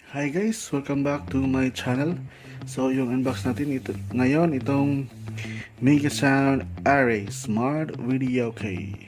Hi guys, welcome back to my channel. So yung unbox natin ngayon itong Mega Sound Array Smart Video Key.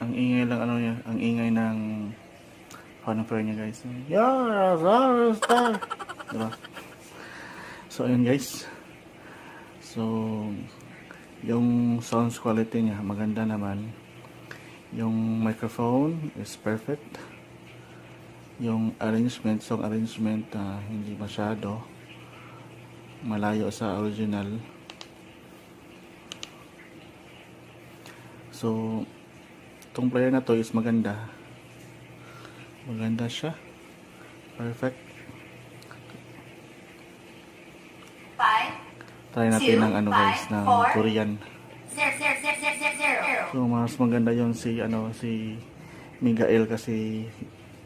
Ang ingay lang niya, ang ingay ng honeyfire niya guys. Diba? So ayun guys. So yung sounds quality niya maganda naman. Yung microphone is perfect. Yung arrangement, song arrangement hindi masyado malayo sa original. So itong player na to is maganda siya, perfect. Try natin ng guys, ng Korean. So mas maganda yon si Miguel kasi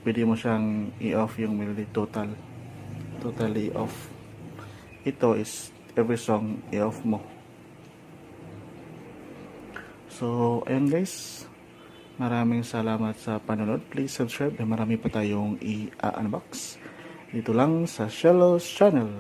pwede mo siyang i-off yung melody totally off. Ito is every song i-off mo. So ayun guys, maraming salamat sa panonood. Please subscribe. Marami pa tayong i-unbox dito lang sa Shello's channel.